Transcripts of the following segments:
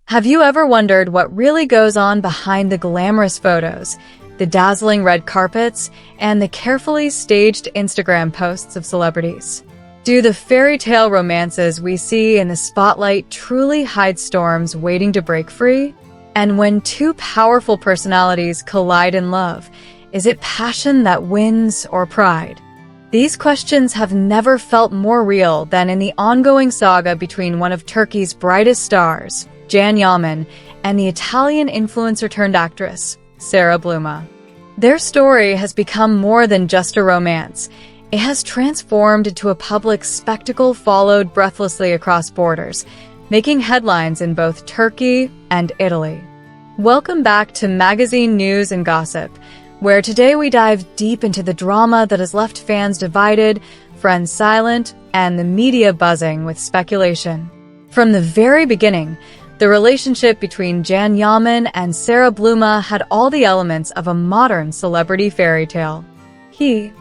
Have you ever wondered what really goes on behind the glamorous photos, the dazzling red carpets, and the carefully staged Instagram posts of celebrities? Do the fairy tale romances we see in the spotlight truly hide storms waiting to break free? And when two powerful personalities collide in love, is it passion that wins or pride? These questions have never felt more real than in the ongoing saga between one of Turkey's brightest stars, Yaman, and the Italian influencer-turned-actress, Sara. Their story has become more than just a romance. It has transformed into a public spectacle followed breathlessly across borders, making headlines in both Turkey and Italy. Welcome back to Magazine News and Gossip, where today we dive deep into the drama that has left fans divided, friends silent, and the media buzzing with speculation. From the very beginning, the relationship between Yaman and Sara had all the elements of a modern celebrity fairy tale. He,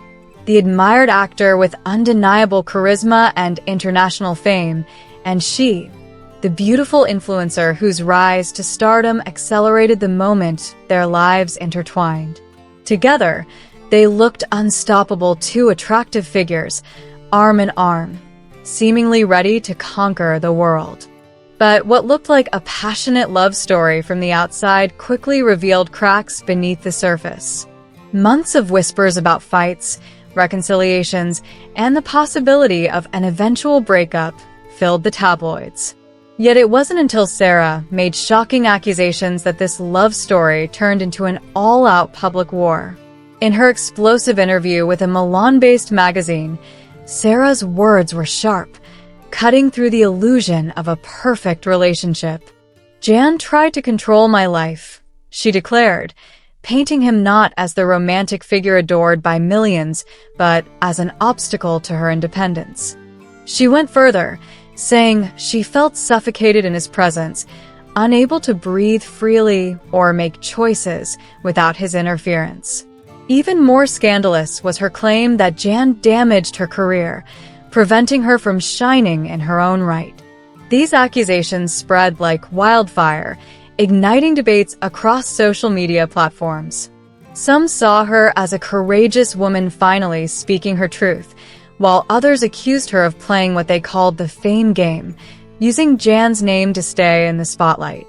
the admired actor with undeniable charisma and international fame, and she, the beautiful influencer whose rise to stardom accelerated the moment their lives intertwined. Together, they looked unstoppable, two attractive figures, arm in arm, seemingly ready to conquer the world. But what looked like a passionate love story from the outside quickly revealed cracks beneath the surface. Months of whispers about fights, reconciliations, and the possibility of an eventual breakup filled the tabloids. Yet it wasn't until Sara made shocking accusations that this love story turned into an all-out public war. In her explosive interview with a Milan-based magazine, Sara's words were sharp, cutting through the illusion of a perfect relationship. "Jan tried to control my life," she declared, painting him not as the romantic figure adored by millions, but as an obstacle to her independence. She went further, saying she felt suffocated in his presence, unable to breathe freely or make choices without his interference. Even more scandalous was her claim that Jan damaged her career, preventing her from shining in her own right. These accusations spread like wildfire, igniting debates across social media platforms. Some saw her as a courageous woman finally speaking her truth, while others accused her of playing what they called the fame game, using Jan's name to stay in the spotlight.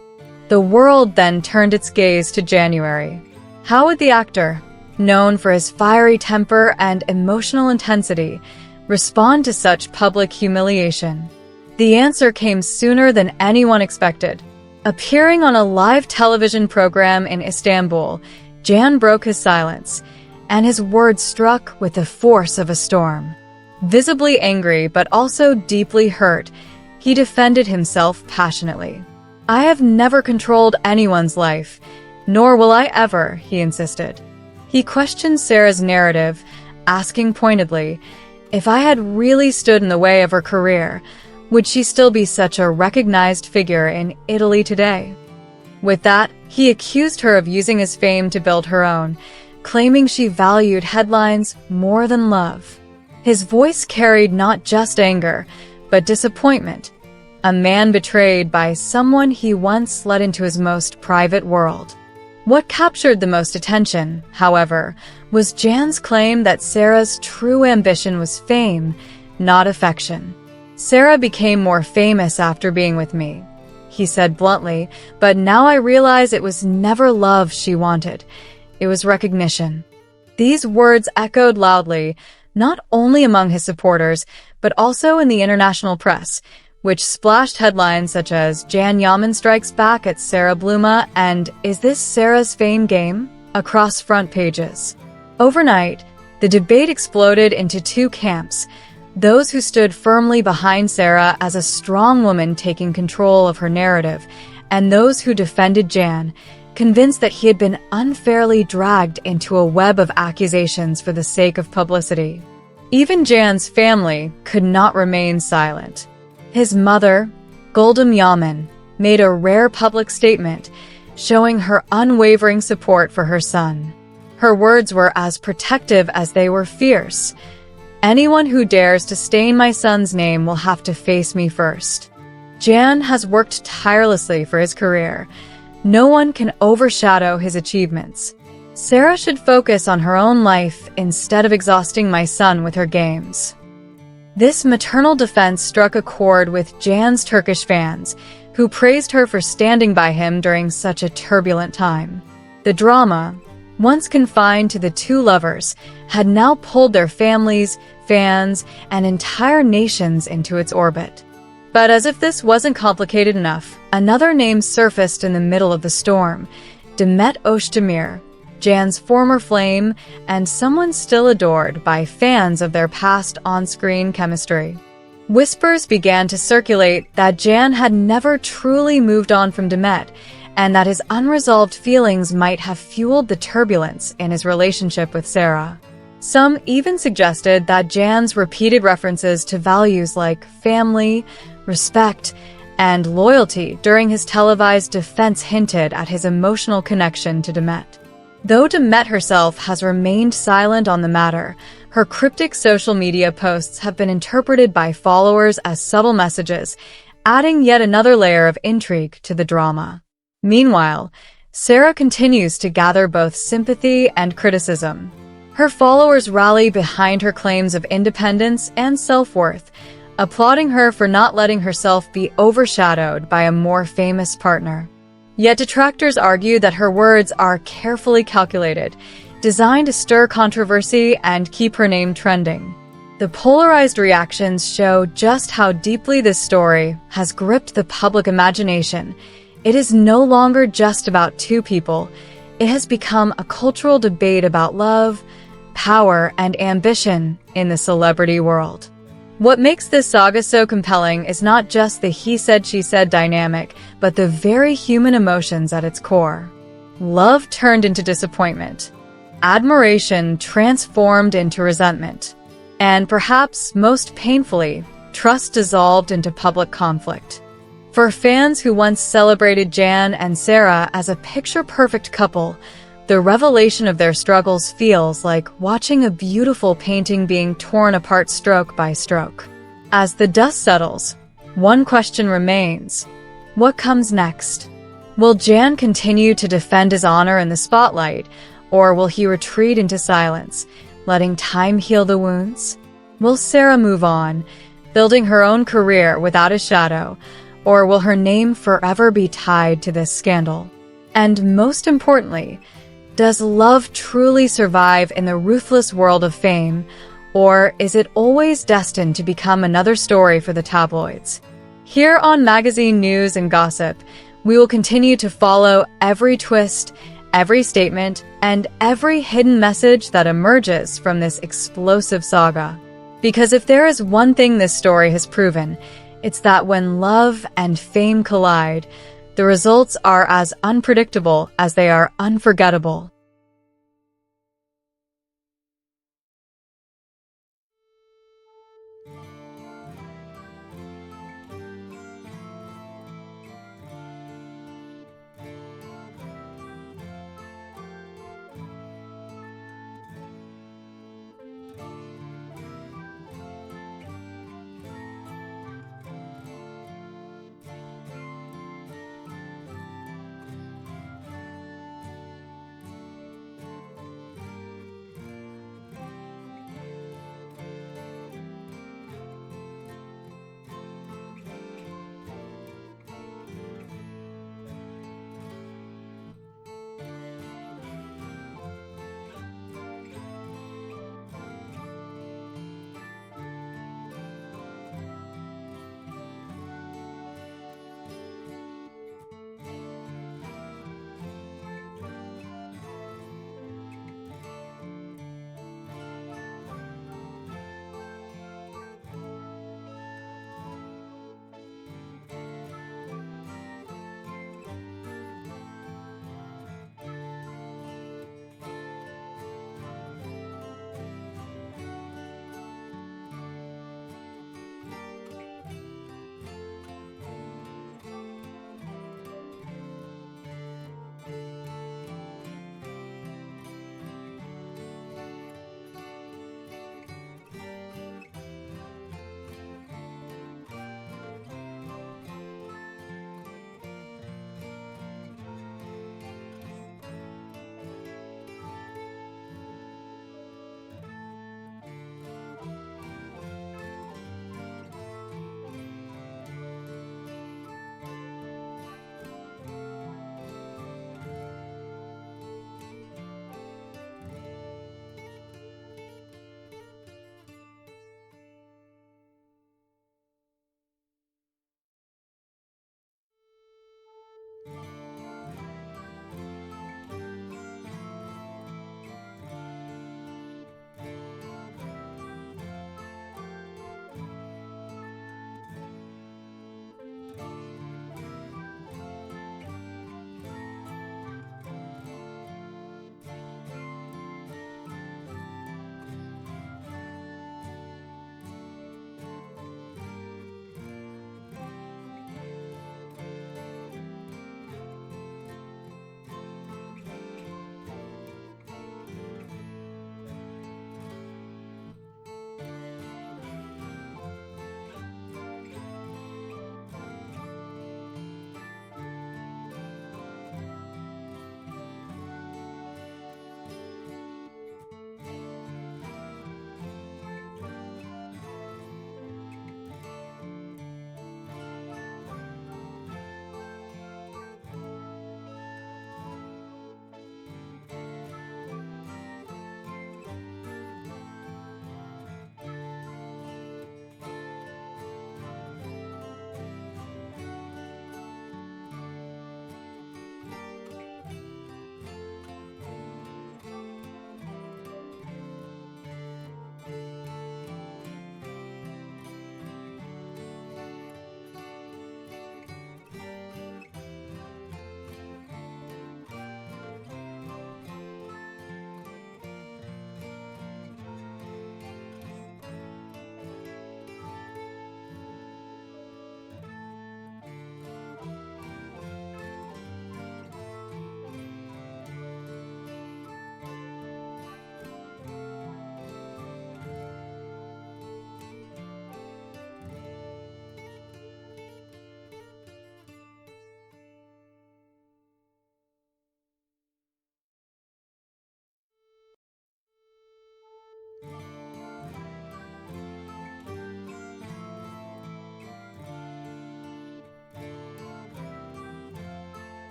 The world then turned its gaze to January. How would the actor, known for his fiery temper and emotional intensity, respond to such public humiliation? The answer came sooner than anyone expected. Appearing on a live television program in Istanbul, Jan broke his silence, and his words struck with the force of a storm. Visibly angry but also deeply hurt, he defended himself passionately. "I have never controlled anyone's life, nor will I ever," he insisted. He questioned Sara's narrative, asking pointedly, if I had really stood in the way of her career, would she still be such a recognized figure in Italy today? With that, he accused her of using his fame to build her own, claiming she valued headlines more than love. His voice carried not just anger, but disappointment, a man betrayed by someone he once let into his most private world. What captured the most attention, however, was Jan's claim that Sara's true ambition was fame, not affection. "Sara became more famous after being with me," he said bluntly, "but now I realize it was never love she wanted. It was recognition." These words echoed loudly, not only among his supporters, but also in the international press, which splashed headlines such as Yaman strikes back at Sara and "Is this Sara's fame game?" across front pages. Overnight, the debate exploded into two camps: those who stood firmly behind Sara as a strong woman taking control of her narrative, and those who defended Jan, convinced that he had been unfairly dragged into a web of accusations for the sake of publicity. Even Jan's family could not remain silent. His mother, Yaman, made a rare public statement, showing her unwavering support for her son. Her words were as protective as they were fierce. "Anyone who dares to stain my son's name will have to face me first." Jan has worked tirelessly for his career. No one can overshadow his achievements. Sara should focus on her own life instead of exhausting my son with her games. This maternal defense struck a chord with Jan's Turkish fans, who praised her for standing by him during such a turbulent time. The drama, once confined to the two lovers, had now pulled their families, fans, and entire nations into its orbit. But as if this wasn't complicated enough, another name surfaced in the middle of the storm: Demet Özdemir, Jan's former flame and someone still adored by fans of their past on-screen chemistry. Whispers began to circulate that Jan had never truly moved on from Demet, and that his unresolved feelings might have fueled the turbulence in his relationship with Sara. Some even suggested that Jan's repeated references to values like family, respect, and loyalty during his televised defense hinted at his emotional connection to Demet. Though Demet herself has remained silent on the matter, her cryptic social media posts have been interpreted by followers as subtle messages, adding yet another layer of intrigue to the drama. Meanwhile, Sara continues to gather both sympathy and criticism. Her followers rally behind her claims of independence and self-worth, applauding her for not letting herself be overshadowed by a more famous partner. Yet detractors argue that her words are carefully calculated, designed to stir controversy and keep her name trending. The polarized reactions show just how deeply this story has gripped the public imagination. It is no longer just about two people. It has become a cultural debate about love, power, and ambition in the celebrity world. What makes this saga so compelling is not just the he-said-she-said dynamic, but the very human emotions at its core. Love turned into disappointment, admiration transformed into resentment, and perhaps most painfully, trust dissolved into public conflict. For fans who once celebrated Jan and Sara as a picture-perfect couple, the revelation of their struggles feels like watching a beautiful painting being torn apart stroke by stroke. As the dust settles, one question remains: what comes next? Will Jan continue to defend his honor in the spotlight, or will he retreat into silence, letting time heal the wounds? Will Sara move on, building her own career without a shadow, or will her name forever be tied to this scandal? And most importantly, does love truly survive in the ruthless world of fame, or is it always destined to become another story for the tabloids? Here on Magazine News and Gossip, we will continue to follow every twist, every statement, and every hidden message that emerges from this explosive saga. Because if there is one thing this story has proven, it's that when love and fame collide, the results are as unpredictable as they are unforgettable.